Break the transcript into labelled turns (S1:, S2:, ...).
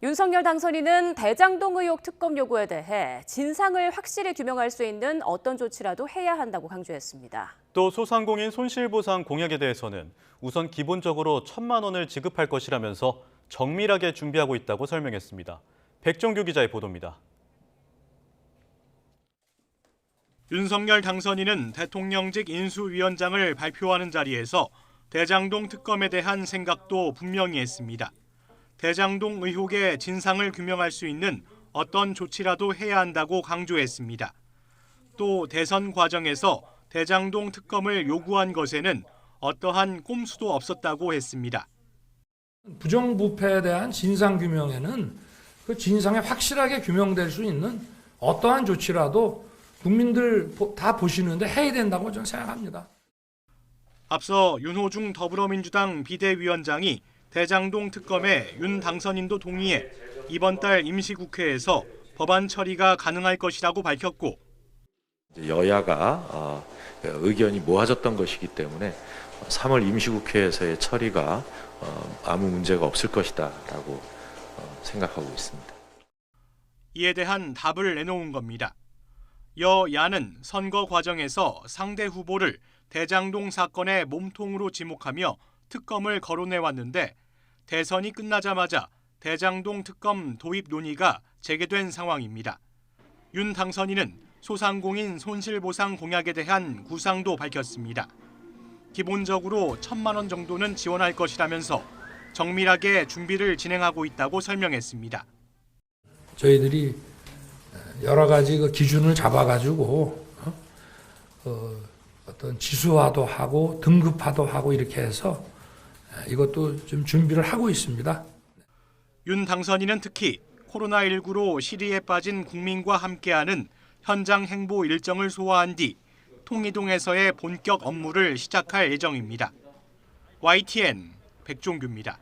S1: 윤석열 당선인은 대장동 의혹 특검 요구에 대해 진상을 확실히 규명할 수 있는 어떤 조치라도 해야 한다고 강조했습니다.
S2: 또 소상공인 손실보상 공약에 대해서는 우선 기본적으로 1,000만 원을 지급할 것이라면서 정밀하게 준비하고 있다고 설명했습니다. 백종규 기자의 보도입니다.
S3: 윤석열 당선인은 대통령직 인수위원장을 발표하는 자리에서 대장동 특검에 대한 생각도 분명히 했습니다. 대장동 의혹의 진상을 규명할 수 있는 어떤 조치라도 해야 한다고 강조했습니다. 또 대선 과정에서 대장동 특검을 요구한 것에는 어떠한 꼼수도 없었다고 했습니다.
S4: 부정부패에 대한 진상규명에는 그 진상이 확실하게 규명될 수 있는 어떠한 조치라도 국민들 다 보시는데 해야 된다고 저는 생각합니다.
S3: 앞서 윤호중 더불어민주당 비대위원장이 대장동 특검에 윤 당선인도 동의해 이번 달 임시국회에서 법안 처리가 가능할 것이라고 밝혔고,
S5: 여야가 의견이 모아졌던 것이기 때문에 3월 임시국회에서의 처리가 아무 문제가 없을 것이다라고 생각하고 있습니다.
S3: 이에 대한 답을 내놓은 겁니다. 여야는 선거 과정에서 상대 후보를 대장동 사건의 몸통으로 지목하며 특검을 거론해왔는데 대선이 끝나자마자 대장동 특검 도입 논의가 재개된 상황입니다. 윤 당선인은 소상공인 손실보상 공약에 대한 구상도 밝혔습니다. 기본적으로 1,000만 원 정도는 지원할 것이라면서 정밀하게 준비를 진행하고 있다고 설명했습니다.
S4: 저희들이 여러 가지 그 기준을 잡아가지고 어떤 지수화도 하고 등급화도 하고 이렇게 해서 이것도 좀 준비를 하고 있습니다.
S3: 윤 당선인은 특히 코로나19로 시리에 빠진 국민과 함께하는 현장 행보 일정을 소화한 뒤 통이동에서의 본격 업무를 시작할 예정입니다. YTN 백종규입니다.